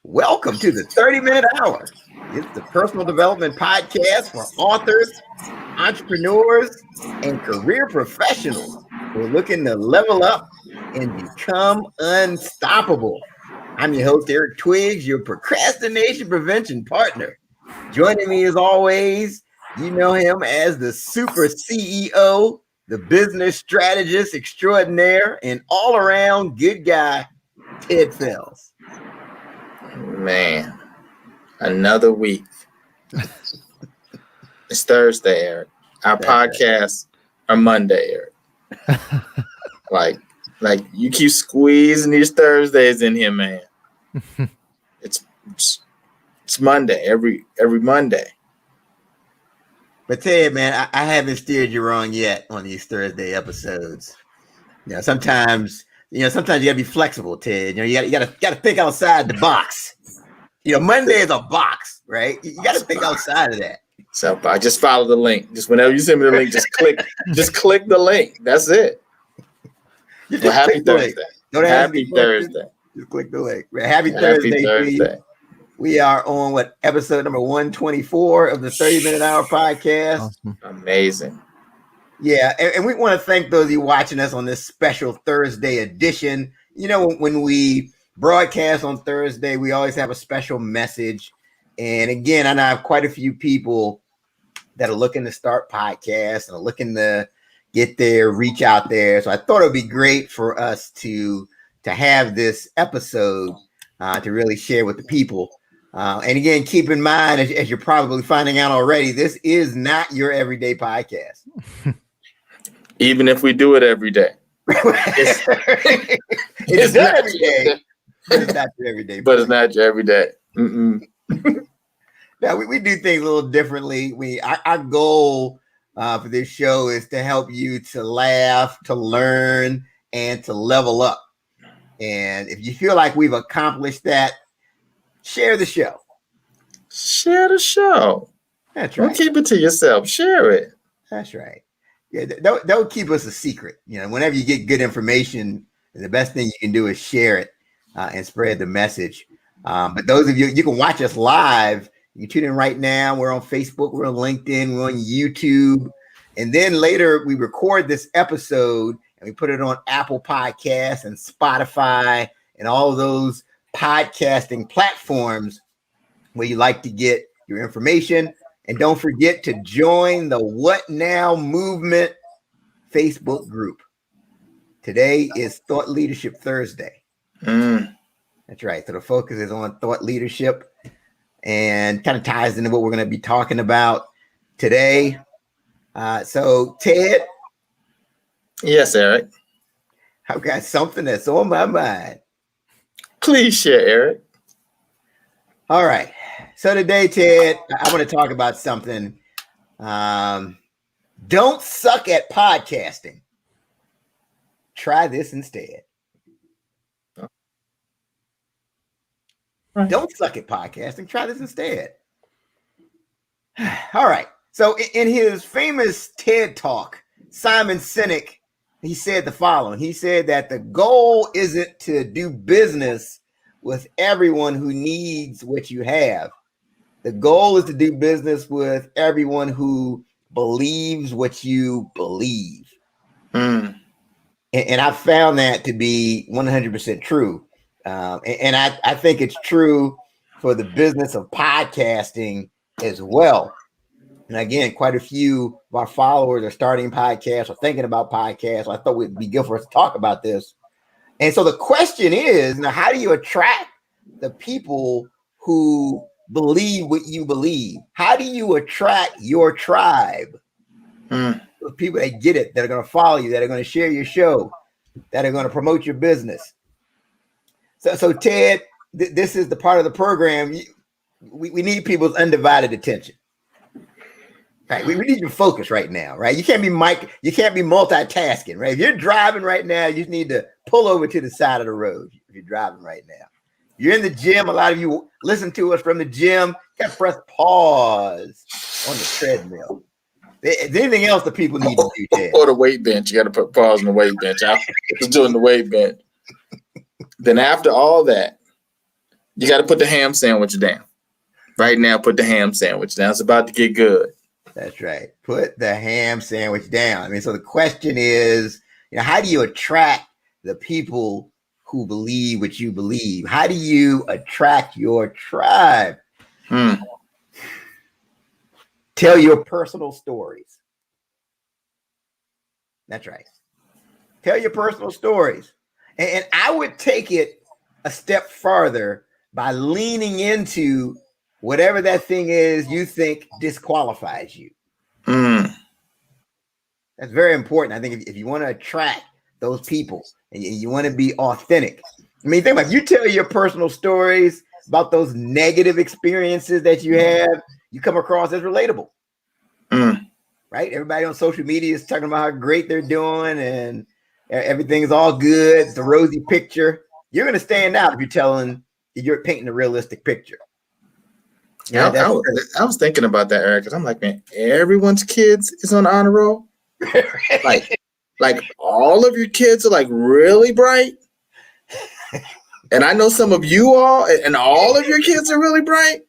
Welcome to the 30-Minute Hour. It's the personal development podcast for authors, entrepreneurs, and career professionals who are looking to level up and become unstoppable. I'm your host, Eric Twiggs, your procrastination prevention partner. Joining me as always, you know him as the super CEO, the business strategist extraordinaire, and all-around good guy, Ted Fells. Man, another week. It's Thursday, Eric. Our podcasts are Monday, Eric. like you keep squeezing these Thursdays in here, man. It's Monday every Monday. But Ted, man, I haven't steered you wrong yet on these Thursday episodes. Sometimes you gotta be flexible, Ted. You gotta think outside the box. Monday is a box, right? You gotta think outside of that. So I just follow the link. Just whenever you send me the link, just click the link. That's it. Well, happy Thursday. Happy Thursday. Just click the link. Happy Thursday. We are on episode number 124 of the 30-Minute Hour podcast. Awesome. Amazing. Yeah, and we want to thank those of you watching us on this special Thursday edition. When we broadcast on Thursday, we always have a special message. And again, I know I have quite a few people that are looking to start podcasts and are looking to get their reach out there. So I thought it would be great for us to have this episode to really share with the people. And again, keep in mind, as you're probably finding out already, this is not your everyday podcast. Even if we do it every day. It's not every day. But it's not your everyday. But it's not your everyday. Now, we do things a little differently. Our goal for this show is to help you to laugh, to learn, and to level up. And if you feel like we've accomplished that, share the show. Share the show. That's right. Don't keep it to yourself. Share it. That's right. Yeah, don't keep us a secret. Whenever you get good information, the best thing you can do is share it and spread the message. But those of you can watch us live. You tune in right now. We're on Facebook. We're on LinkedIn. We're on YouTube. And then later we record this episode and we put it on Apple Podcasts and Spotify and all of those podcasting platforms where you like to get your information. And don't forget to join the What Now Movement Facebook group. Today is Thought Leadership Thursday. That's right. So the focus is on thought leadership and kind of ties into what we're going to be talking about today. So Ted. Yes, Eric. I've got something that's on my mind. Please share, Eric. All right. So today, Ted, I want to talk about something. Don't suck at podcasting. Try this instead. Right. Don't suck at podcasting. Try this instead. All right. So in his famous TED Talk, Simon Sinek, he said the following. He said that the goal isn't to do business with everyone who needs what you have. The goal is to do business with everyone who believes what you believe. And I found that to be 100% true. And I think it's true for the business of podcasting as well. And again, quite a few of our followers are starting podcasts or thinking about podcasts. So I thought it would be good for us to talk about this. And so the question is, how do you attract the people who believe what you believe? How do you attract your tribe? The people that get it, that are going to follow you, that are going to share your show, that are going to promote your business. So Ted, this is the part of the program. We need people's undivided attention. Right, we need your focus right now, right? You can't be multitasking, right? If you're driving right now, you just need to pull over to the side of the road. If you're driving right now, you're in the gym. A lot of you listen to us from the gym. You got to press pause on the treadmill. Is there anything else that people need to do, Ted? Or the weight bench. You got to put pause on the weight bench. I was doing the weight bench. Then after all that, You got to put the ham sandwich down. Right now, put the ham sandwich down. It's about to get good. That's right. Put the ham sandwich down. I mean, so the question is, how do you attract the people who believe what you believe? How do you attract your tribe? Tell your personal stories. That's right. Tell your personal stories. And I would take it a step farther by leaning into whatever that thing is you think disqualifies you. That's very important. I think if you want to attract those people and you want to be authentic. I mean, think about it. You tell your personal stories about those negative experiences that you have, you come across as relatable. Right? Everybody on social media is talking about how great they're doing and everything is all good. It's a rosy picture. You're going to stand out if you're painting a realistic picture. Yeah, I was thinking about that, Eric, because I'm like, man, everyone's kids is on honor roll. like all of your kids are like really bright. And I know some of you all, and all of your kids are really bright.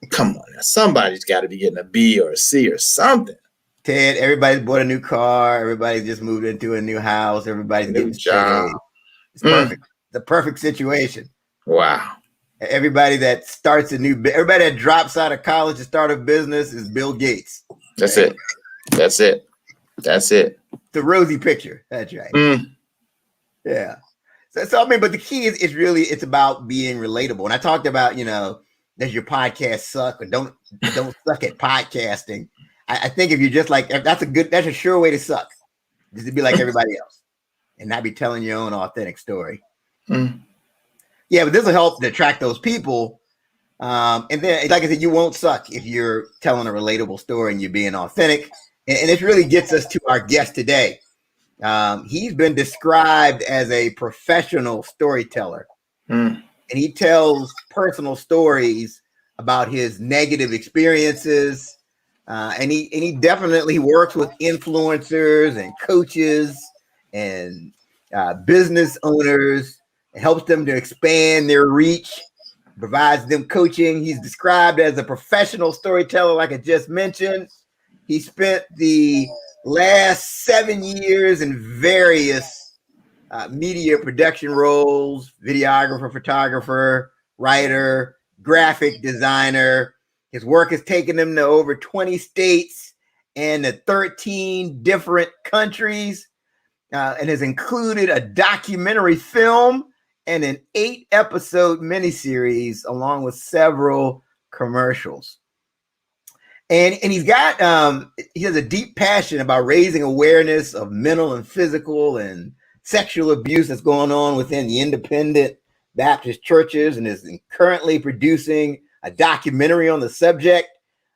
Come on, now, somebody's got to be getting a B or a C or something. Ted, everybody's bought a new car. Everybody just moved into a new house. Everybody's getting a job. It's perfect. The perfect situation. Wow. Everybody that everybody that drops out of college to start a business is Bill Gates. That's it. The rosy picture. That's right. Yeah. So I mean, but the key is really, it's about being relatable. And I talked about, does your podcast suck or don't suck at podcasting? I think if you're just like, that's a sure way to suck. Just to be like everybody else and not be telling your own authentic story. Yeah, but this will help to attract those people. And then, like I said, you won't suck if you're telling a relatable story and you're being authentic. And this really gets us to our guest today. He's been described as a professional storyteller. And he tells personal stories about his negative experiences. And he definitely works with influencers and coaches and business owners. It helps them to expand their reach, provides them coaching. He's described as a professional storyteller, like I just mentioned. He spent the last 7 years in various media production roles: videographer, photographer, writer, graphic designer. His work has taken him to over 20 states and to 13 different countries, and has included a documentary film and an 8-episode miniseries, along with several commercials. And he has a deep passion about raising awareness of mental and physical and sexual abuse that's going on within the independent Baptist churches, and is currently producing a documentary on the subject.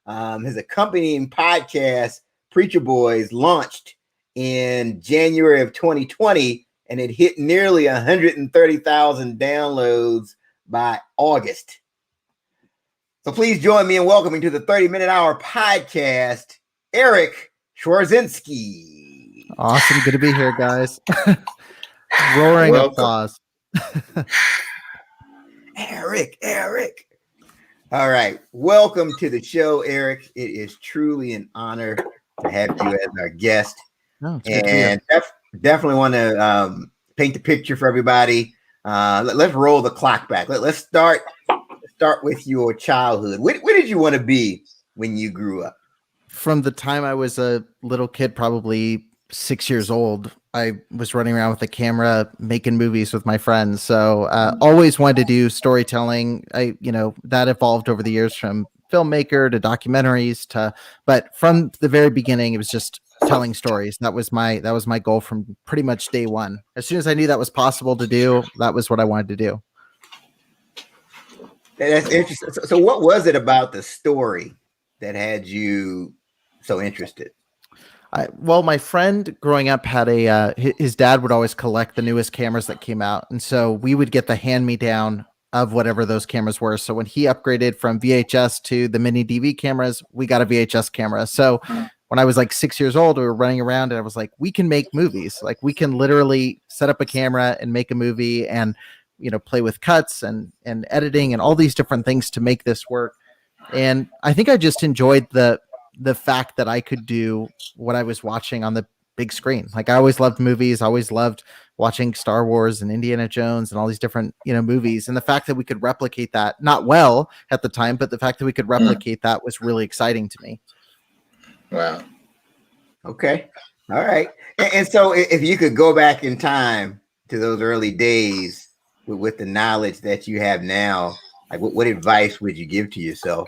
His accompanying podcast, Preacher Boys, launched in January of 2020, and it hit nearly 130,000 downloads by August. So please join me in welcoming to the 30-Minute Hour podcast, Eric Skwarczynski. Awesome. Good to be here, guys. Roaring applause. Eric. All right. Welcome to the show, Eric. It is truly an honor to have you as our guest. And definitely want to paint the picture for everybody. Let's roll the clock back. Let's start with your childhood. Where did you want to be when you grew up? From the time I was a little kid, probably 6 years old, I was running around with a camera, making movies with my friends. So always wanted to do storytelling. That evolved over the years from filmmaker to documentaries but from the very beginning, it was just telling stories. That was my goal from pretty much day one. As soon as I knew that was possible to do, that was what I wanted to do. That's interesting. So what was it about the story that had you so interested? My friend growing up had his dad would always collect the newest cameras that came out. And so we would get the hand-me-down of whatever those cameras were. So when he upgraded from VHS to the mini DV cameras, we got a VHS camera. So when I was like 6 years old, we were running around and I was like, we can make movies. Like we can literally set up a camera and make a movie. And play with cuts and editing and all these different things to make this work. And I think I just enjoyed the fact that I could do what I was watching on the big screen. Like I always loved movies, I always loved watching Star Wars and Indiana Jones and all these different, movies. And the fact that we could replicate that, not well at the time, but the fact that we could replicate that was really exciting to me. Wow. Okay. All right. And so if you could go back in time to those early days with the knowledge that you have now, like what advice would you give to yourself?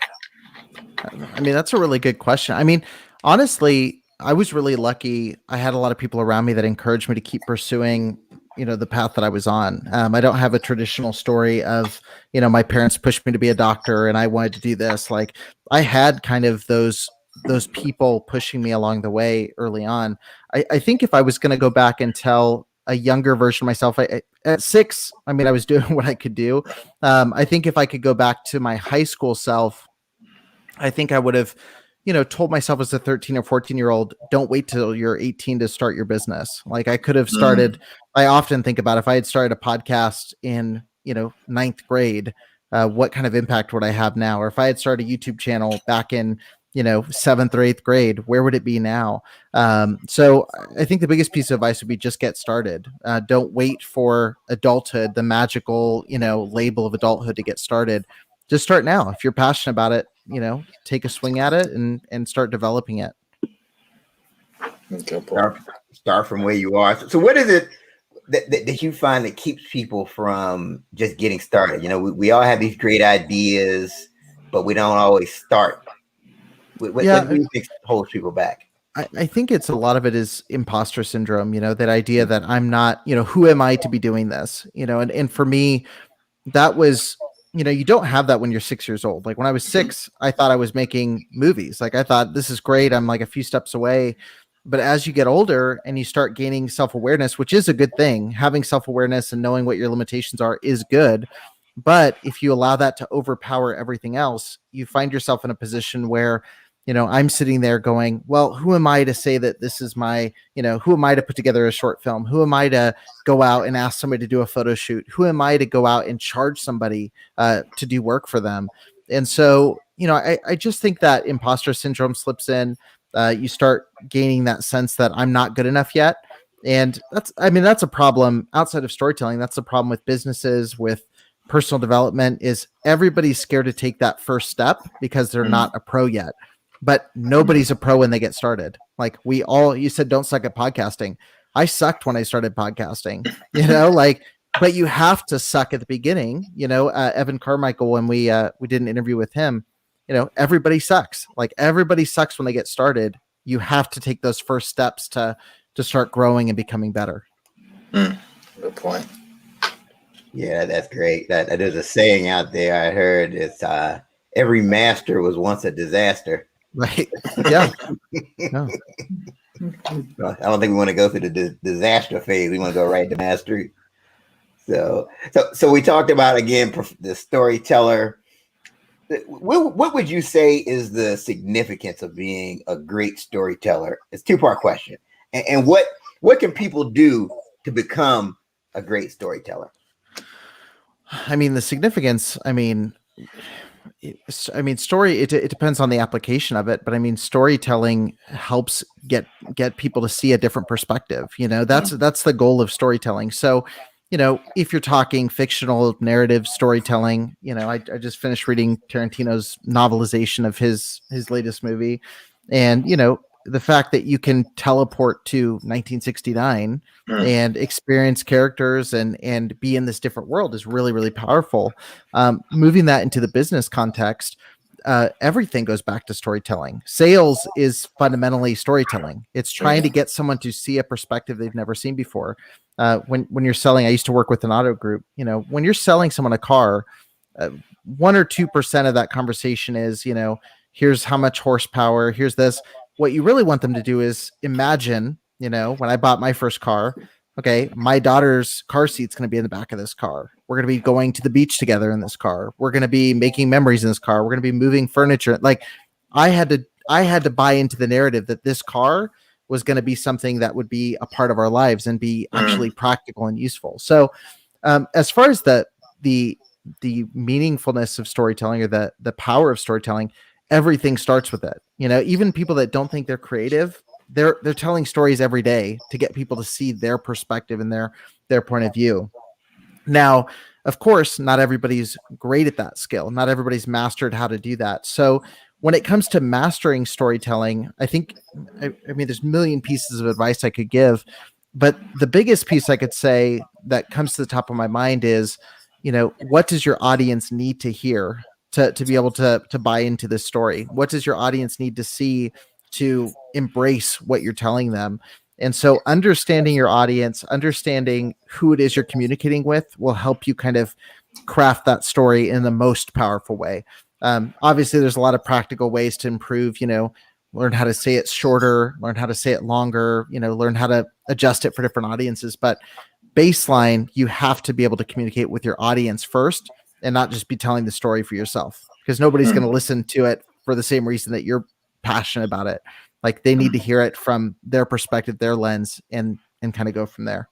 I mean, that's a really good question. I mean, honestly, I was really lucky. I had a lot of people around me that encouraged me to keep pursuing, the path that I was on. I don't have a traditional story of, my parents pushed me to be a doctor and I wanted to do this. Like I had kind of those people pushing me along the way early on. I think if I was going to go back and tell a younger version of myself, at 6, I mean, I was doing what I could do. I think if I could go back to my high school self, I think I would have, told myself as a 13 or 14-year-old, don't wait till you're 18 to start your business. Like I could have started, I often think about if I had started a podcast in, 9th grade, what kind of impact would I have now? Or if I had started a YouTube channel back in, 7th or 8th grade, where would it be now? So I think the biggest piece of advice would be just get started. Don't wait for adulthood, the magical, label of adulthood to get started. Just start now. If you're passionate about it, take a swing at it and start developing it. Start from where you are. So what is it that you find that keeps people from just getting started? We all have these great ideas, but we don't always start. What do you think holds people back? I think it's a lot of it is imposter syndrome, that idea that I'm not, who am I to be doing this? And for me, that was, you don't have that when you're 6 years old. Like when I was 6, I thought I was making movies. Like I thought this is great. I'm like a few steps away. But as you get older and you start gaining self-awareness, which is a good thing, having self-awareness and knowing what your limitations are is good. But if you allow that to overpower everything else, you find yourself in a position where, I'm sitting there going, well, who am I to say that this is my, who am I to put together a short film? Who am I to go out and ask somebody to do a photo shoot? Who am I to go out and charge somebody to do work for them? And so, I just think that imposter syndrome slips in. You start gaining that sense that I'm not good enough yet. And that's a problem outside of storytelling. That's a problem with businesses, with personal development, is everybody's scared to take that first step because they're not a pro yet. But nobody's a pro when they get started. Like you said, don't suck at podcasting. I sucked when I started podcasting, but you have to suck at the beginning. Evan Carmichael, when we did an interview with him, everybody sucks. Like everybody sucks when they get started. You have to take those first steps to start growing and becoming better. Good point. Yeah, that's great. That there's a saying out there I heard. It's every master was once a disaster. Right. Yeah. No. I don't think we want to go through the disaster phase. We want to go right to mastery. So we talked about, again, the storyteller. What would you say is the significance of being a great storyteller? It's a 2-part question. And what can people do to become a great storyteller? I mean, the significance, story, it depends on the application of it, but storytelling helps get people to see a different perspective. That's the goal of storytelling. So, if you're talking fictional narrative storytelling, I just finished reading Tarantino's novelization of his latest movie. And, the fact that you can teleport to 1969 and experience characters and be in this different world is really, really powerful. Moving that into the business context, everything goes back to storytelling. Sales is fundamentally storytelling. It's trying to get someone to see a perspective they've never seen before. When you're selling, I used to work with an auto group, when you're selling someone a car, 1 or 2% of that conversation is, here's how much horsepower, here's this. What you really want them to do is imagine, when I bought my first car, okay, my daughter's car seat's going to be in the back of this car. We're going to be going to the beach together in this car. We're going to be making memories in this car. We're going to be moving furniture. Like I had to buy into the narrative that this car was going to be something that would be a part of our lives and be actually practical and useful. So As far as the meaningfulness of storytelling, or the power of storytelling, everything starts with it. Even people that don't think they're creative, they're telling stories every day to get people to see their perspective and their point of view. Now, of course, not everybody's great at that skill. Not everybody's mastered how to do that. So when it comes to mastering storytelling, I think, there's a million pieces of advice I could give, but the biggest piece I could say that comes to the top of my mind is, what does your audience need to hear to be able to buy into this story? What does your audience need to see to embrace what you're telling them? And so understanding your audience, understanding who it is you're communicating with, will help you kind of craft that story in the most powerful way. Obviously, there's a lot of practical ways to improve, learn how to say it shorter, learn how to say it longer, learn how to adjust it for different audiences. But baseline, you have to be able to communicate with your audience first and not just be telling the story for yourself, because nobody's going to listen to it for the same reason that you're passionate about it. Like, they need to hear it from their perspective, their lens, and kind of go from there.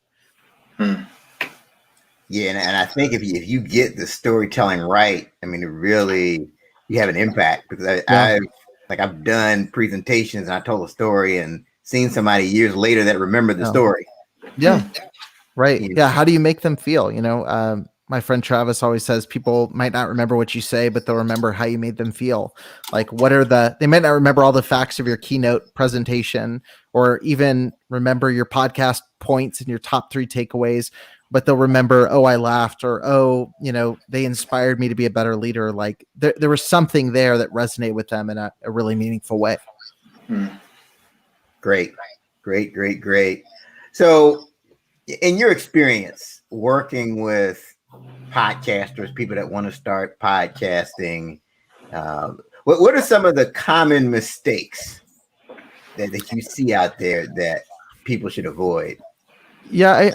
Yeah, and I think if you get the storytelling right, really, you have an impact, because I've done presentations and I told a story and seen somebody years later that remembered the story. Yeah. Right. Yeah. How do you make them feel? My friend Travis always says people might not remember what you say, but they'll remember how you made them feel. Like, they might not remember all the facts of your keynote presentation, or even remember your podcast points and your top 3 takeaways, but they'll remember, oh, I laughed, or, oh, they inspired me to be a better leader. Like, there was something there that resonated with them in a really meaningful way. Great. So in your experience working with podcasters, people that want to start podcasting, what are some of the common mistakes that you see out there that people should avoid? Yeah,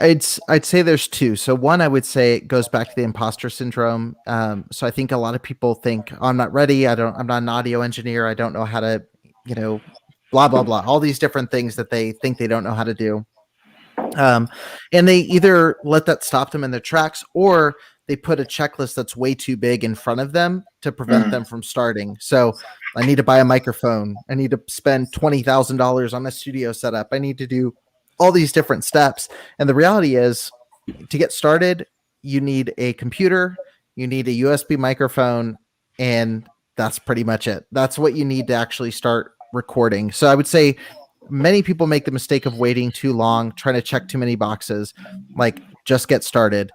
I'd say there's 2. So one, I would say it goes back to the imposter syndrome. So I think a lot of people think, oh, I'm not ready. I'm not an audio engineer. I don't know how to, blah, blah, blah, all these different things that they think they don't know how to do. And they either let that stop them in their tracks, or they put a checklist that's way too big in front of them to prevent them from starting. So I need to buy a microphone. I need to spend $20,000 on a studio setup. I need to do all these different steps. And the reality is, to get started, you need a computer, you need a USB microphone, and that's pretty much it. That's what you need to actually start recording. So I would say many people make the mistake of waiting too long, trying to check too many boxes. Like, just get started.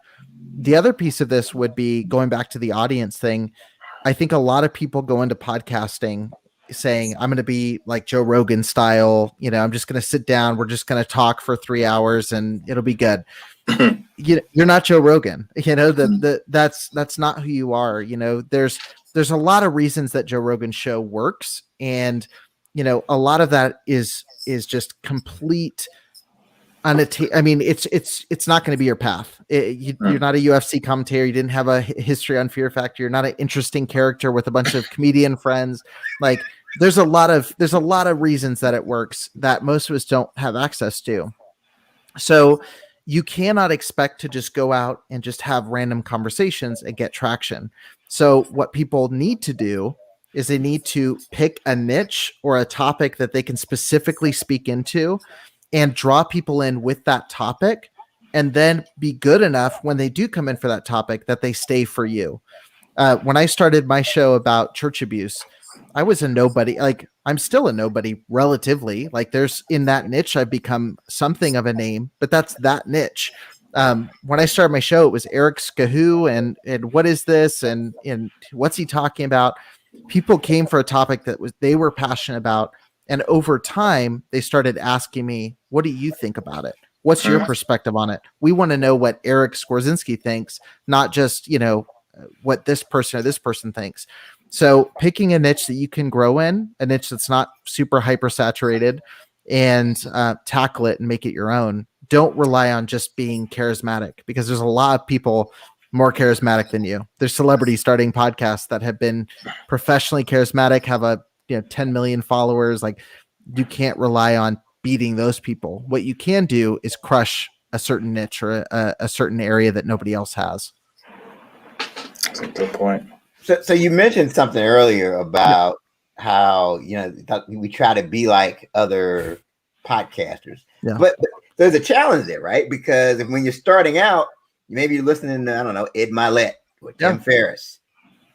The other piece of this would be going back to the audience thing. I think a lot of people go into podcasting saying, I'm going to be like Joe Rogan style. I'm just going to sit down. We're just going to talk for 3 hours and it'll be good. You're not Joe Rogan. That's not who you are. There's a lot of reasons that Joe Rogan's show works. And, a lot of that is just complete. It's not going to be your path. You're not a UFC commentator. You didn't have a history on Fear Factor. You're not an interesting character with a bunch of comedian friends. Like, there's a lot of reasons that it works that most of us don't have access to. So you cannot expect to just go out and just have random conversations and get traction. So what people need to do is they need to pick a niche or a topic that they can specifically speak into and draw people in with that topic, and then be good enough when they do come in for that topic that they stay for you. When I started my show about church abuse, I was a nobody. Like, I'm still a nobody relatively. Like, there's in that niche, I've become something of a name, but that's that niche. When I started my show, it was Eric Skahoo and what is this? And what's he talking about? People came for a topic that they were passionate about. And over time, they started asking me, what do you think about it? What's your perspective on it? We want to know what Eric Skwarczynski thinks, not just, what this person or this person thinks. So picking a niche that you can grow in, a niche that's not super hyper saturated, and tackle it and make it your own. Don't rely on just being charismatic, because there's a lot of people more charismatic than you. There's celebrities starting podcasts that have been professionally charismatic, have 10 million followers. Like, you can't rely on beating those people. What you can do is crush a certain niche or a certain area that nobody else has. That's a good point. So you mentioned something earlier about how, you know, we try to be like other podcasters, but there's a challenge there, right? Because when you're starting out, maybe you're listening to, I don't know, Ed Milet or Tim Ferriss.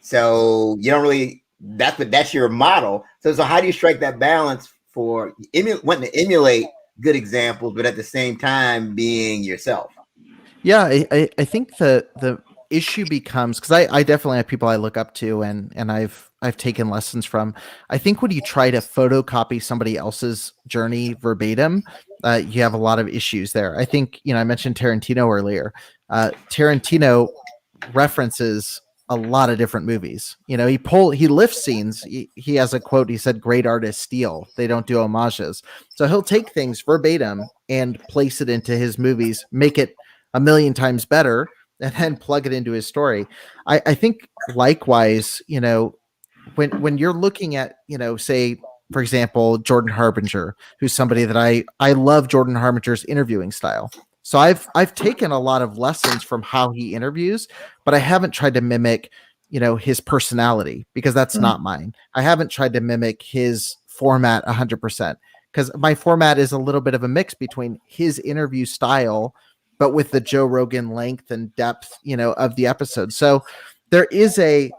So you don't really, that's your model. So how do you strike that balance for wanting to emulate good examples, but at the same time being yourself? Yeah, I think the issue becomes, because I definitely have people I look up to and I've taken lessons from. I think when you try to photocopy somebody else's journey verbatim, you have a lot of issues there. I think, you know, I mentioned Tarantino earlier. Tarantino references a lot of different movies. You know, he lifts scenes. He has a quote. He said, "Great artists steal. They don't do homages." So he'll take things verbatim and place it into his movies, make it a million times better, and then plug it into his story. I think likewise, you know, when you're looking at, you know, say, for example, Jordan Harbinger, who's somebody that I love Jordan Harbinger's interviewing style. So I've taken a lot of lessons from how he interviews, but I haven't tried to mimic, you know, his personality, because that's not mine. I haven't tried to mimic his format 100%, because my format is a little bit of a mix between his interview style, but with the Joe Rogan length and depth, you know, of the episode. So there is a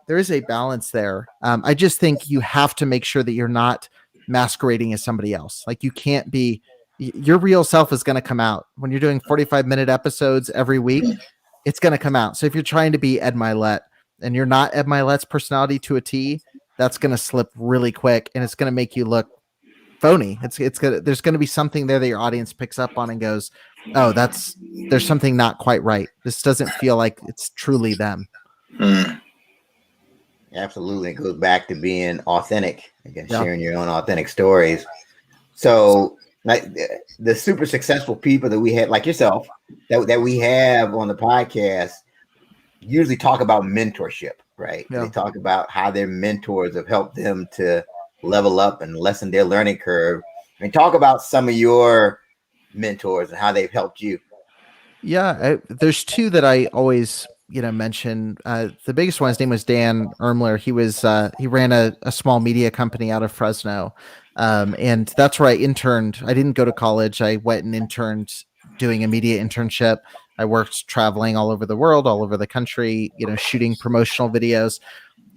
balance there. I just think you have to make sure that you're not masquerading as somebody else. Like, you can't be, your real self is going to come out when you're doing 45-minute episodes every week. It's going to come out. So if you're trying to be Ed Milet and you're not Ed Milet's personality to a T, that's going to slip really quick, and it's going to make you look phony. It's gonna, there's going to be something there that your audience picks up on and goes, "Oh, there's something not quite right. This doesn't feel like it's truly them." Absolutely. It goes back to being authentic, again, sharing your own authentic stories. So like the super successful people that we have, like yourself, that we have on the podcast, usually talk about mentorship, right? They talk about how their mentors have helped them to level up and lessen their learning curve. And talk about some of your mentors and how they've helped you. Yeah, there's two that I always, you know, mention. The biggest one, his name was Dan Ermler. He ran a small media company out of Fresno, and that's where I interned. I didn't go to college. I went and interned doing a media internship. I worked traveling all over the world, all over the country, you know, shooting promotional videos.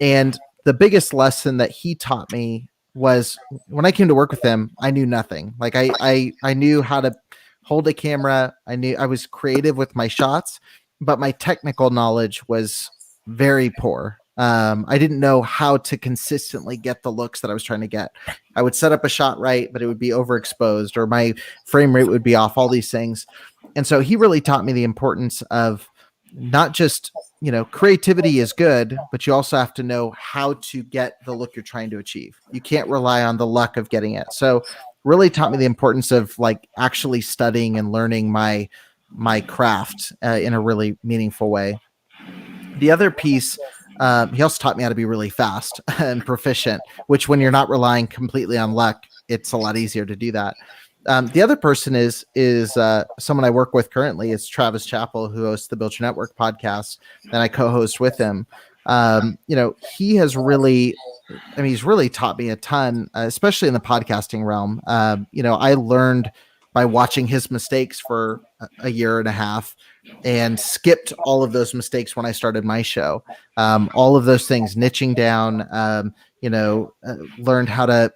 And the biggest lesson that he taught me was, when I came to work with him, I knew nothing. Like I knew how to hold a camera. I knew I was creative with my shots, but my technical knowledge was very poor. I didn't know how to consistently get the looks that I was trying to get. I would set up a shot right, but it would be overexposed, or my frame rate would be off, all these things. And so he really taught me the importance of not just, you know, creativity is good, but you also have to know how to get the look you're trying to achieve. You can't rely on the luck of getting it. So really taught me the importance of like actually studying and learning my craft in a really meaningful way. The other piece, he also taught me how to be really fast and proficient, which when you're not relying completely on luck, it's a lot easier to do that. The other person is someone I work with currently. It's Travis Chappell, who hosts the Build Your Network podcast, and I co-host with him. You know, he has really, I mean, he's really taught me a ton, especially in the podcasting realm. You know, I learned by watching his mistakes for a year and a half, and skipped all of those mistakes when I started my show. All of those things, niching down, you know, learned how to,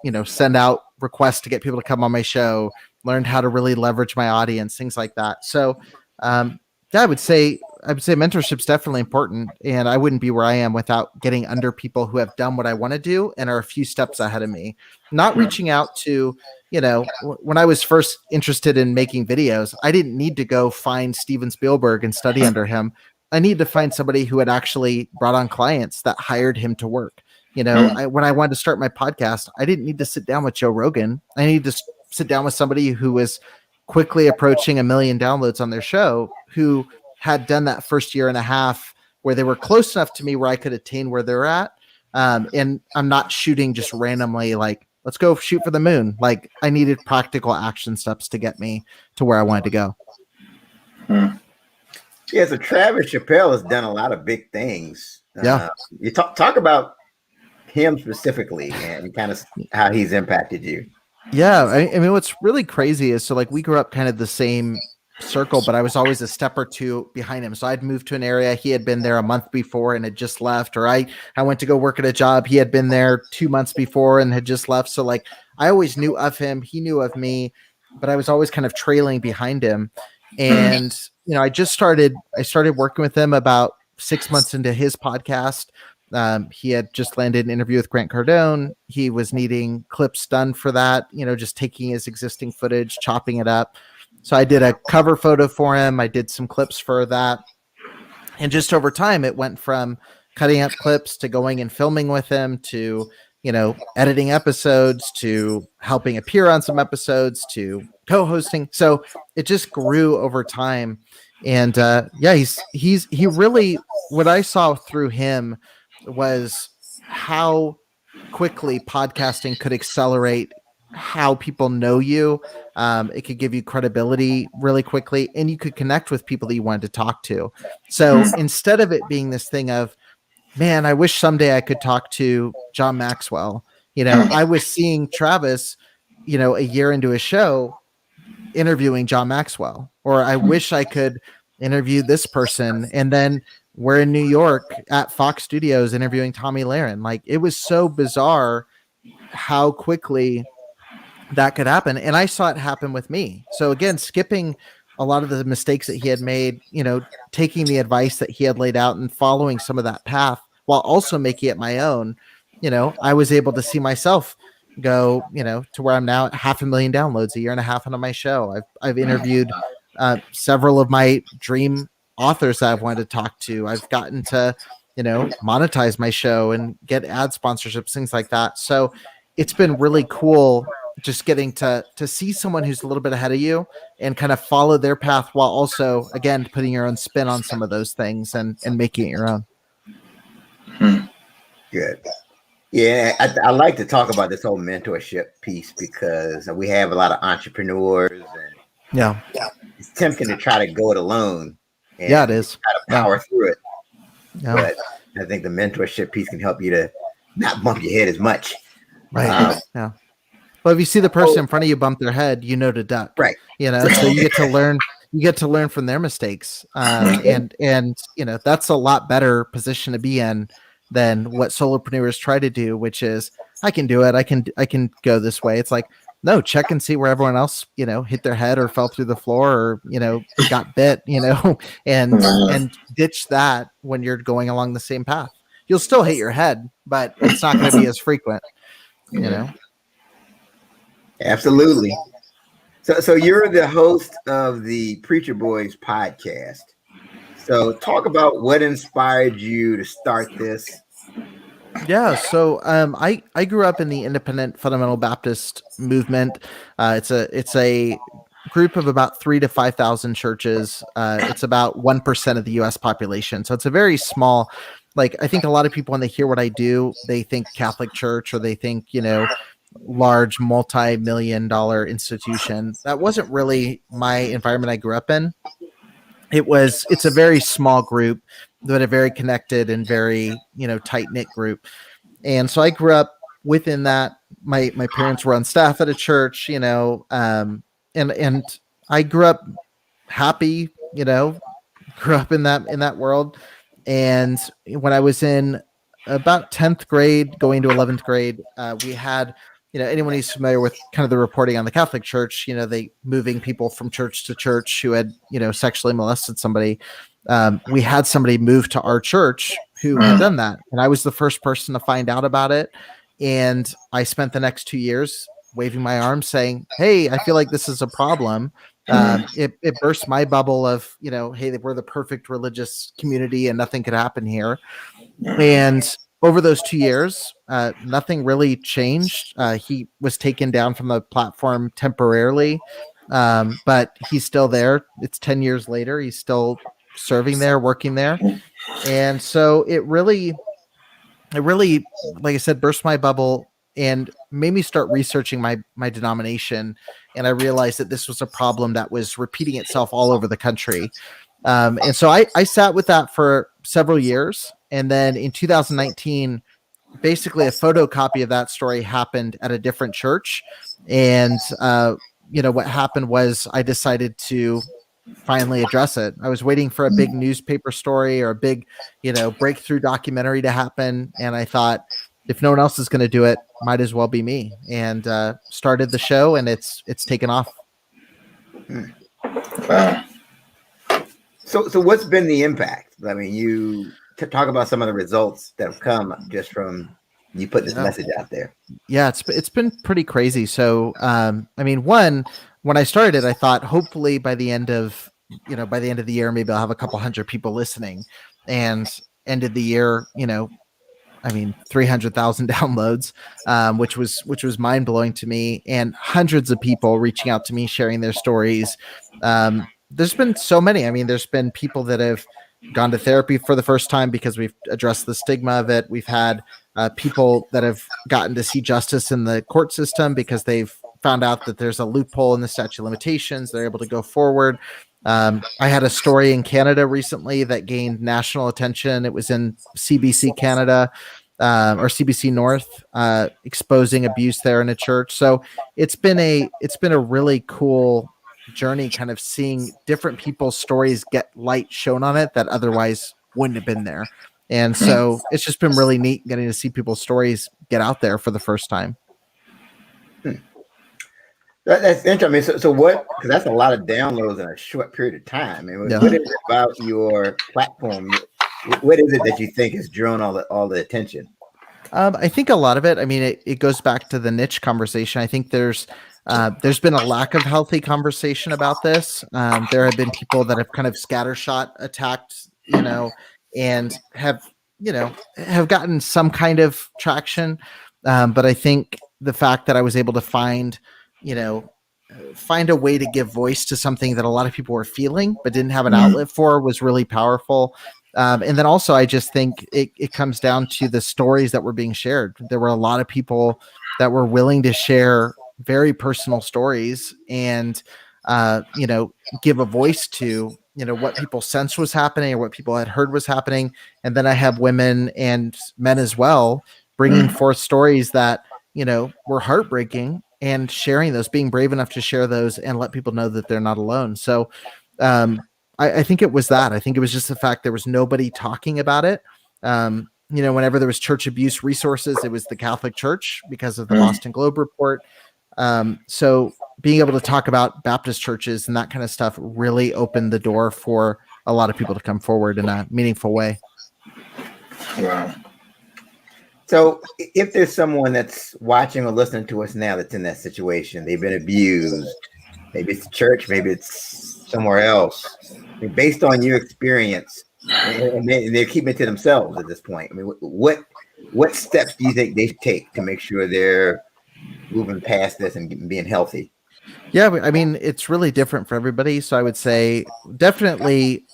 you know, send out requests to get people to come on my show, learned how to really leverage my audience, things like that. So, yeah, I would say mentorship's definitely important, and I wouldn't be where I am without getting under people who have done what I want to do and are a few steps ahead of me. Not reaching out to, you know, when I was first interested in making videos, I didn't need to go find Steven Spielberg and study under him. I needed to find somebody who had actually brought on clients that hired him to work. You know, when I wanted to start my podcast, I didn't need to sit down with Joe Rogan. I needed to sit down with somebody who was quickly approaching 1 million downloads on their show, who had done that first year and a half where they were close enough to me where I could attain where they're at. And I'm not shooting just randomly, like, let's go shoot for the moon. Like, I needed practical action steps to get me to where I wanted to go. Yeah, so Travis Chappelle has done a lot of big things. Yeah. You talk about him specifically and kind of how he's impacted you. Yeah, I mean, what's really crazy is so like we grew up kind of the same circle, but I was always a step or two behind him. So I'd moved to an area, he had been there a month before and had just left, or I went to go work at a job, he had been there 2 months before and had just left. So like I always knew of him, he knew of me, but I was always kind of trailing behind him. And I started working with him about 6 months into his podcast. He had just landed an interview with Grant Cardone. He was needing clips done for that, just taking his existing footage, chopping it up. So I did a cover photo for him. I did some clips for that. And just over time, it went from cutting up clips to going and filming with him to, editing episodes to helping appear on some episodes to co-hosting. So it just grew over time. And he really, what I saw through him was how quickly podcasting could accelerate how people know you. It could give you credibility really quickly, and you could connect with people that you wanted to talk to. So instead of it being this thing of, man, I wish someday I could talk to John Maxwell, I was seeing Travis, a year into a show interviewing John Maxwell, or I wish I could interview this person. And then we're in New York at Fox Studios interviewing Tommy Lahren. Like, it was so bizarre how quickly that could happen. And I saw it happen with me. So again, skipping a lot of the mistakes that he had made, taking the advice that he had laid out and following some of that path while also making it my own, I was able to see myself go, to where I'm now at 500,000 downloads a year and a half into my show. I've interviewed several of my dream authors that I've wanted to talk to. I've gotten to, monetize my show and get ad sponsorships, things like that. So it's been really cool just getting to see someone who's a little bit ahead of you and kind of follow their path while also, again, putting your own spin on some of those things and making it your own. Good. Yeah, I like to talk about this whole mentorship piece because we have a lot of entrepreneurs and it's tempting to try to go it alone. And it is. Try to power through it. Yeah. But I think the mentorship piece can help you to not bump your head as much. Right. Well, if you see the person in front of you bump their head, to duck. Right. So you get to learn. You get to learn from their mistakes, and that's a lot better position to be in than what solopreneurs try to do, which is I can do it. I can go this way. It's like, no, check and see where everyone else, hit their head or fell through the floor or, got bit, and ditch that when you're going along the same path. You'll still hit your head, but it's not going to be as frequent, Absolutely. So you're the host of the Preacher Boys podcast. So talk about what inspired you to start this. Yeah, so I grew up in the independent fundamental Baptist movement. It's a group of about 3,000 to 5,000 churches. It's about 1% of the U.S. population, so it's a very small. Like, I think a lot of people when they hear what I do, they think Catholic Church or they think large multi-million-dollar institution. That wasn't really my environment I grew up in. It's a very small group, but a very connected and very, tight-knit group. And so I grew up within that. My parents were on staff at a church, and I grew up happy, grew up in that world. And when I was in about 10th grade, going to 11th grade, we had, anyone who's familiar with kind of the reporting on the Catholic Church, they moving people from church to church who had, sexually molested somebody. We had somebody move to our church who had done that. And I was the first person to find out about it. And I spent the next 2 years waving my arms saying, hey, I feel like this is a problem. It burst my bubble of, hey, we're the perfect religious community and nothing could happen here. And over those 2 years, nothing really changed. He was taken down from the platform temporarily, but he's still there. It's 10 years later. He's still serving there, working there. And so it really, like I said, burst my bubble and made me start researching my denomination. And I realized that this was a problem that was repeating itself all over the country. And so I sat with that for several years. And then in 2019, basically a photocopy of that story happened at a different church. And, what happened was I decided to finally address it. I was waiting for a big newspaper story or a big, breakthrough documentary to happen. And I thought, if no one else is going to do it, might as well be me. And started the show, and it's taken off. Wow. So what's been the impact? I mean, you talk about some of the results that have come just from you put this message out there. Yeah, it's been pretty crazy. So, one, when I started it, I thought hopefully by the end of the year, maybe I'll have a couple hundred people listening, and ended the year, 300,000 downloads, which was mind blowing to me, and hundreds of people reaching out to me, sharing their stories. There's been so many. I mean, there's been people that have gone to therapy for the first time because we've addressed the stigma of it. We've had people that have gotten to see justice in the court system because they've found out that there's a loophole in the statute of limitations. They're able to go forward. I had a story in Canada recently that gained national attention. It was in CBC Canada, or CBC North, exposing abuse there in a church. So it's been a really cool journey, kind of seeing different people's stories get light shown on it that otherwise wouldn't have been there. And so it's just been really neat getting to see people's stories get out there for the first time. That's interesting. So what? Because that's a lot of downloads in a short period of time. And what is it about your platform? What is it that you think has drawn all the attention? I think a lot of it. I mean, it goes back to the niche conversation. I think there's been a lack of healthy conversation about this. There have been people that have kind of scattershot attacked, and have gotten some kind of traction. But I think the fact that I was able to find a way to give voice to something that a lot of people were feeling but didn't have an outlet for was really powerful. And then also, I just think it comes down to the stories that were being shared. There were a lot of people that were willing to share very personal stories and, give a voice to, what people sensed was happening or what people had heard was happening. And then I have women and men as well, bringing forth stories that, were heartbreaking, and sharing those, being brave enough to share those and let people know that they're not alone. So, I think it was that. I think it was just the fact there was nobody talking about it. Whenever there was church abuse resources, it was the Catholic Church because of the Boston Globe report. So being able to talk about Baptist churches and that kind of stuff really opened the door for a lot of people to come forward in a meaningful way. Wow. So if there's someone that's watching or listening to us now that's in that situation, they've been abused, maybe it's the church, maybe it's somewhere else. I mean, based on your experience, and they're keeping it to themselves at this point. I mean, what steps do you think they take to make sure they're moving past this and being healthy? Yeah, I mean, it's really different for everybody. So I would say definitely,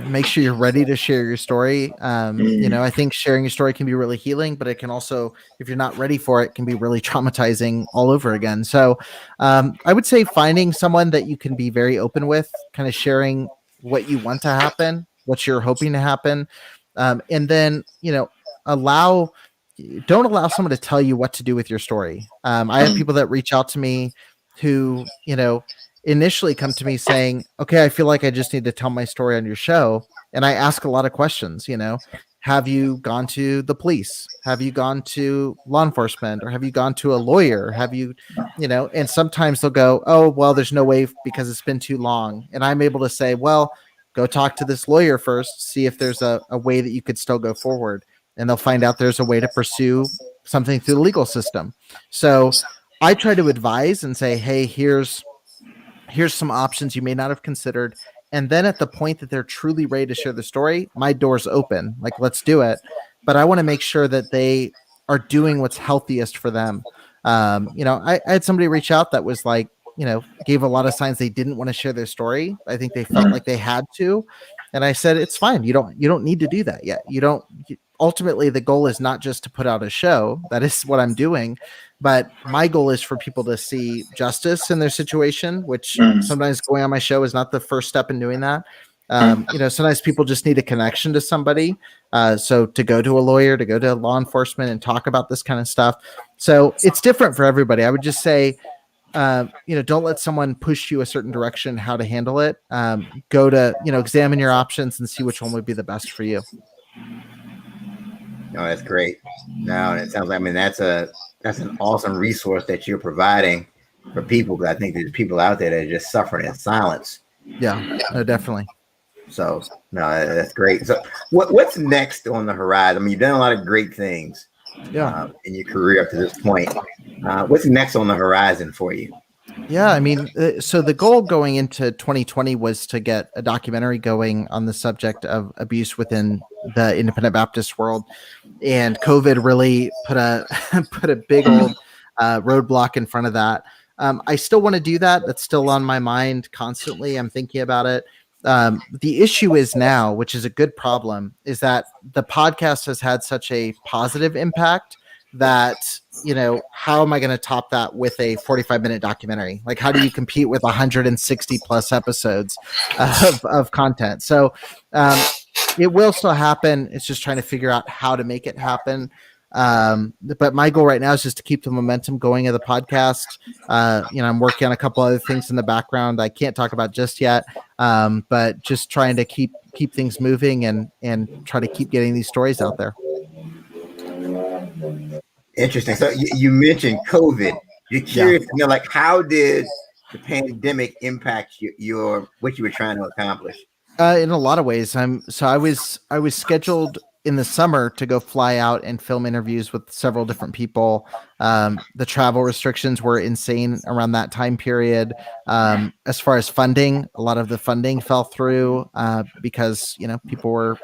make sure you're ready to share your story. I think sharing your story can be really healing, but it can also, if you're not ready for it, can be really traumatizing all over again. So I would say finding someone that you can be very open with, kind of sharing what you want to happen, what you're hoping to happen. And then, don't allow someone to tell you what to do with your story. I have people that reach out to me who, initially come to me saying, okay, I feel like I just need to tell my story on your show. And I ask a lot of questions, have you gone to the police? Have you gone to law enforcement? Or have you gone to a lawyer? Have you, and sometimes they'll go, oh, well, there's no way because it's been too long. And I'm able to say, well, go talk to this lawyer first, see if there's a way that you could still go forward. And they'll find out there's a way to pursue something through the legal system. So I try to advise and say, hey, here's some options you may not have considered. And then at the point that they're truly ready to share the story, my door's open. Like, let's do it. But I want to make sure that they are doing what's healthiest for them. I had somebody reach out that was like, gave a lot of signs they didn't want to share their story. I think they felt like they had to. And I said, it's fine. You don't need to do that yet. ultimately the goal is not just to put out a show. That is what I'm doing. But my goal is for people to see justice in their situation, which sometimes going on my show is not the first step in doing that. Sometimes people just need a connection to somebody. So to go to a lawyer, to go to law enforcement and talk about this kind of stuff. So it's different for everybody. I would just say, don't let someone push you a certain direction, how to handle it. Go to, examine your options and see which one would be the best for you. No, that's great. No, it sounds like, that's an awesome resource that you're providing for people. Because I think there's people out there that are just suffering in silence. Yeah, no, definitely. So no, that's great. So what's next on the horizon? You've done a lot of great things in your career up to this point. What's next on the horizon for you? Yeah, so the goal going into 2020 was to get a documentary going on the subject of abuse within the independent Baptist world, and COVID really put a big old roadblock in front of that. I still want to do that. That's still on my mind constantly. I'm thinking about it. The issue is now, which is a good problem, is that the podcast has had such a positive impact that, how am I going to top that with a 45-minute documentary? Like, how do you compete with 160 plus episodes of content? So it will still happen. It's just trying to figure out how to make it happen. But my goal right now is just to keep the momentum going of the podcast. I'm working on a couple other things in the background I can't talk about just yet. But just trying to keep things moving and try to keep getting these stories out there. Interesting. So you mentioned COVID. You're curious to know, like, how did the pandemic impact your what you were trying to accomplish? In a lot of ways. I was scheduled in the summer to go fly out and film interviews with several different people. The travel restrictions were insane around that time period. As far as funding, a lot of the funding fell through because people were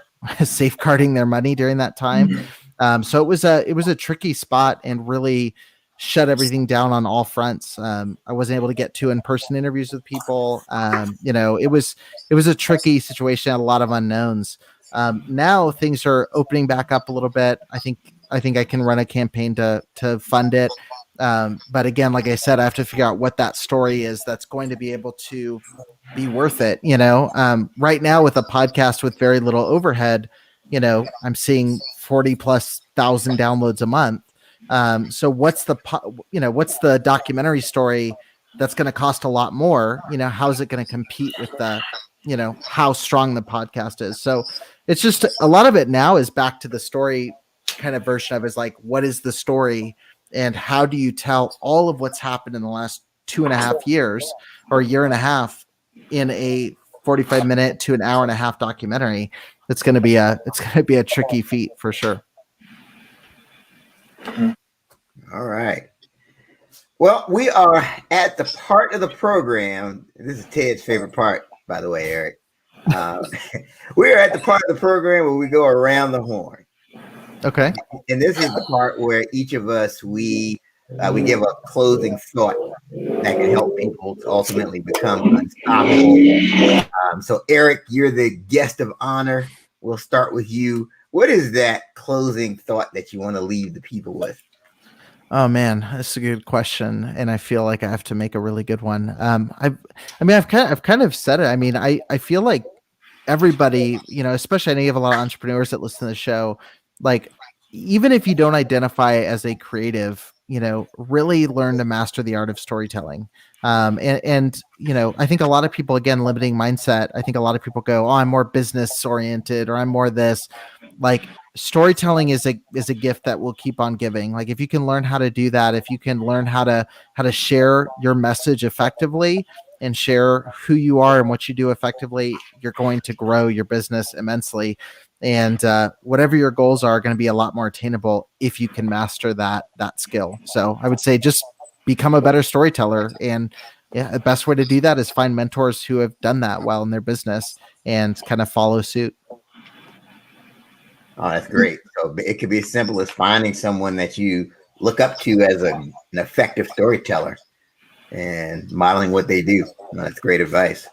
safeguarding their money during that time. So it was a tricky spot and really shut everything down on all fronts. I wasn't able to get to in-person interviews with people. It was a tricky situation, a lot of unknowns. Now things are opening back up a little bit. I think I can run a campaign to fund it. But again, like I said, I have to figure out what that story is that's going to be able to be worth it. Right now with a podcast with very little overhead, I'm seeing 40,000+ downloads a month. So what's the documentary story that's going to cost a lot more? How's it going to compete with the, how strong the podcast is? So it's just a lot of it now is back to the story kind of version of it, is like, what is the story and how do you tell all of what's happened in the last 2.5 years or a year and a half in a 45-minute to an hour and a half documentary? It's going to be a tricky feat for sure. All right. Well, we are at the part of the program. This is Ted's favorite part, by the way, Eric. We're at the part of the program where we go around the horn. Okay. And this is the part where each of us, we give a closing thought that can help people to ultimately become unstoppable. So Eric, you're the guest of honor. We'll start with you. What is that closing thought that you want to leave the people with? Oh man, that's a good question, and I feel like I have to make a really good one. I've kind of said it. I feel like everybody, especially I know you have a lot of entrepreneurs that listen to the show. Like, even if you don't identify as a creative, really learn to master the art of storytelling. And I think a lot of people, again, limiting mindset. I think a lot of people go, "Oh, I'm more business oriented," or "I'm more this." Like, storytelling is a gift that will keep on giving. Like, if you can learn how to do that, if you can learn how to share your message effectively and share who you are and what you do effectively, you're going to grow your business immensely. And whatever your goals are going to be a lot more attainable if you can master that skill. So I would say just become a better storyteller. And the best way to do that is find mentors who have done that well in their business and kind of follow suit. Oh, that's great. So it could be as simple as finding someone that you look up to as an effective storyteller and modeling what they do. Oh, that's great advice.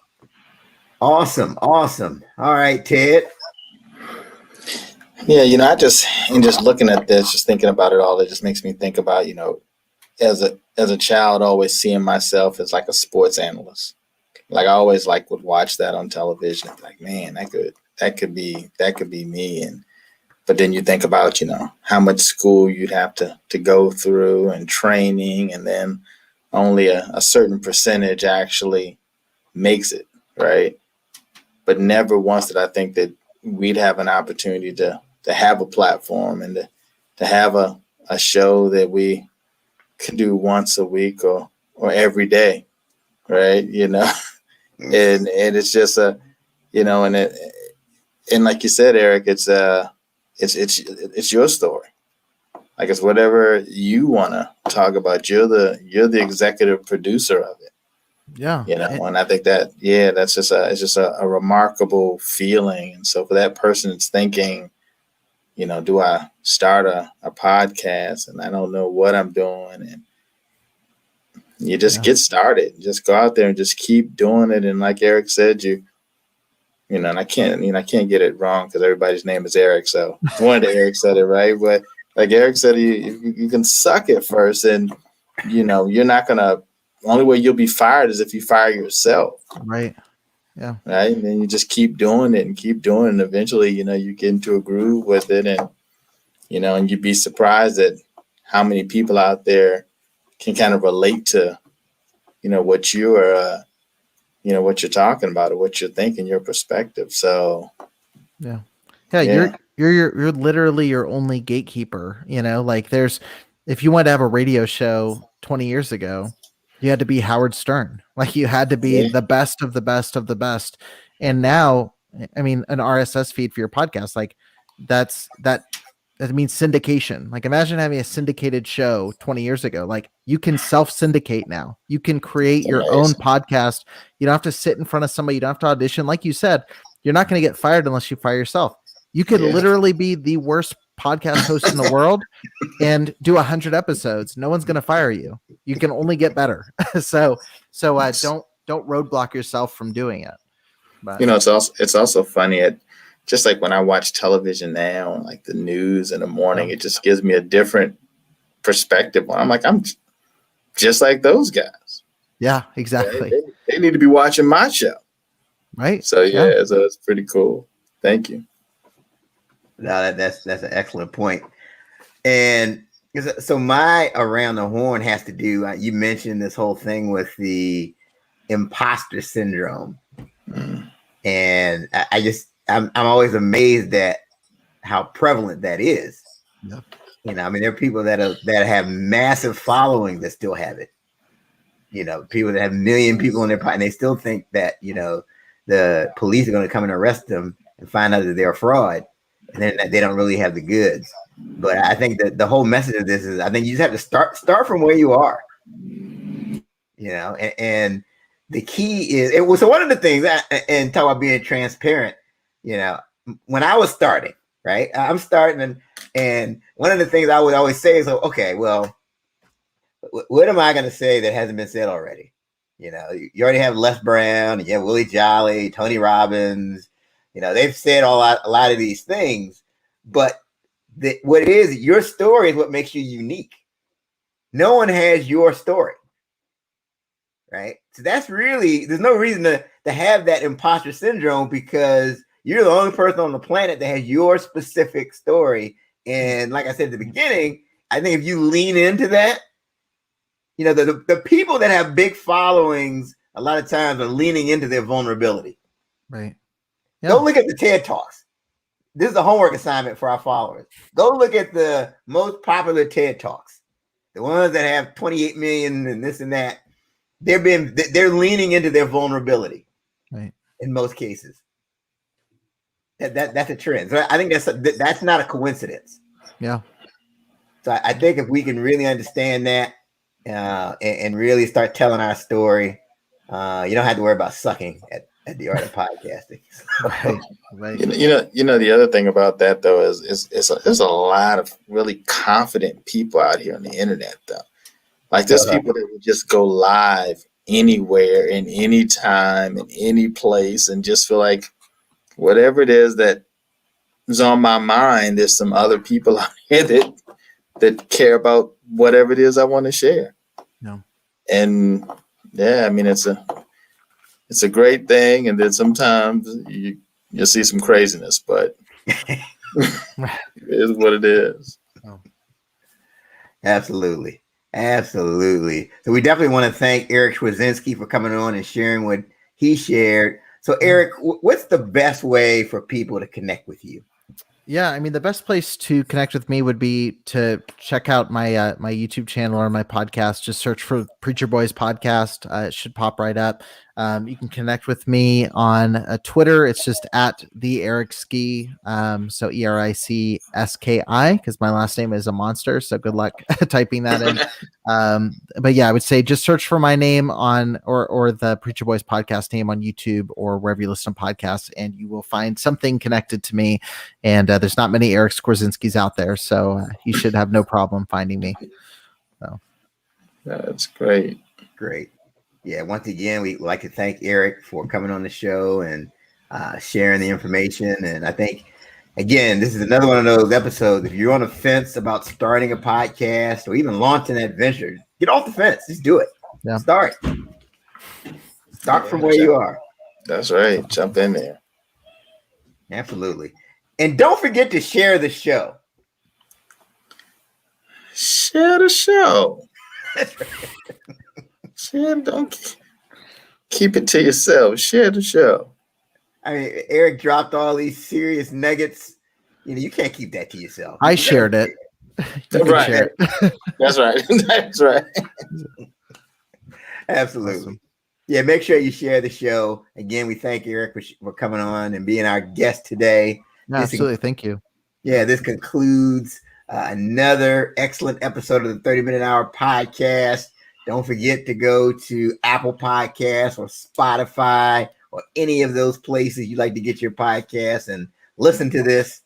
Awesome. All right, Ted. Yeah, just looking at this, just thinking about it all, it just makes me think about, as a child, always seeing myself as like a sports analyst. Like I always would watch that on television. Like, man, that could be me. But then you think about, how much school you'd have to go through and training, and then only a certain percentage actually makes it, right? But never once did I think that we'd have an opportunity to have a platform and to have a show that we could do once a week or every day, right? And it's just and like you said, Eric, it's your story. Like it's whatever you want to talk about. You're the executive producer of it. Yeah. And I think that, it's just a remarkable feeling. And so for that person that's thinking, do I start a podcast and I don't know what I'm doing, and you just get started, just go out there and just keep doing it. And like Eric said, and I can't get it wrong because everybody's name is Eric. So one of the Eric said it right, but like Eric said, you can suck at first, and you're not gonna. The only way you'll be fired is if you fire yourself. Right. Yeah. Right. And then you just keep doing it, and eventually, you get into a groove with it, and and you'd be surprised at how many people out there can kind of relate to, what you are, what you're talking about or what you're thinking, your perspective. So. Yeah. You're literally your only gatekeeper. If you wanted to have a radio show 20 years ago, you had to be Howard Stern. Like you had to be the best of the best of the best. And now, I mean, an RSS feed for your podcast, like that means syndication. Like imagine having a syndicated show 20 years ago. Like you can self-syndicate now. You can create your own podcast. You don't have to sit in front of somebody. You don't have to audition. Like you said, you're not going to get fired unless you fire yourself. You could literally be the worst podcast host in the world and do 100 episodes. No one's going to fire you. You can only get better. So don't roadblock yourself from doing it. But it's also funny. Just like when I watch television now, like the news in the morning, it just gives me a different perspective. I'm like, I'm just like those guys. Yeah, exactly. They need to be watching my show. Right. So so it's pretty cool. Thank you. No, that's an excellent point. And so my around the horn has to do, you mentioned this whole thing with the imposter syndrome. And I'm always amazed at how prevalent that is. Yep. I mean, there are people that have massive following that still have it. People that have 1 million people in their and they still think that, the police are going to come and arrest them and find out that they're a fraud. And then they don't really have the goods. But I think that the whole message of this is, I think you just have to start from where you are, and the key is, so one of the things, and talk about being transparent, when I was starting, right, I'm starting, and one of the things I would always say is, okay, well, what am I going to say that hasn't been said already? You already have Les Brown, you have Willie Jolly, Tony Robbins. They've said a lot of these things, but what it is, your story is what makes you unique. No one has your story, right? So that's really, there's no reason to have that imposter syndrome, because you're the only person on the planet that has your specific story. And like I said at the beginning, I think if you lean into that, the people that have big followings a lot of times are leaning into their vulnerability. Right. Yeah. Go look at the TED Talks. This is a homework assignment for our followers. Go look at the most popular TED Talks. The ones that have 28 million and this and that. They're leaning into their vulnerability. Right. In most cases. That's a trend. So I think that's not a coincidence. Yeah. So I think if we can really understand that and really start telling our story, you don't have to worry about sucking at the art of podcasting. Right. The other thing about that though is there's a lot of really confident people out here on the internet though. Like there's people that will just go live anywhere, in any time, in any place, and just feel like whatever it is that is on my mind, there's some other people out here that care about whatever it is I want to share. Yeah. And yeah, I mean, it's a great thing. And then sometimes you'll see some craziness, but it is what it is. Oh. Absolutely. Absolutely. So we definitely want to thank Eric Skwarczynski for coming on and sharing what he shared. So Eric, what's the best way for people to connect with you? Yeah, I mean, the best place to connect with me would be to check out my my YouTube channel or my podcast. Just search for Preacher Boys Podcast. It should pop right up. You can connect with me on Twitter. It's just at the Eric Ski. So ERICSKI, because my last name is a monster. So good luck typing that in. But yeah, I would say just search for my name on or the Preacher Boys Podcast name on YouTube or wherever you listen to podcasts, and you will find something connected to me. And there's not many Eric Skwarczynskis out there, so you should have no problem finding me. So that's great. Great. Yeah, once again, we'd like to thank Eric for coming on the show and sharing the information. And I think, again, this is another one of those episodes. If you're on the fence about starting a podcast or even launching that venture, get off the fence. Just do it. Yeah. Start from where you are. That's right. Jump in there. Absolutely. And don't forget to share the show. Share the show. Share, don't keep it to yourself. Share the show. I mean, Eric dropped all these serious nuggets. You know, you can't keep that to yourself. I shared it. Right. Share it. That's right. That's right. Absolutely. Awesome. Yeah, make sure you share the show. Again, we thank Eric for coming on and being our guest today. No, absolutely. Thank you. Yeah, this concludes another excellent episode of the 30-Minute Hour podcast. Don't forget to go to Apple Podcasts or Spotify or any of those places you like to get your podcasts and listen to this.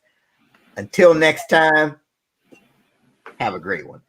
Until next time, have a great one.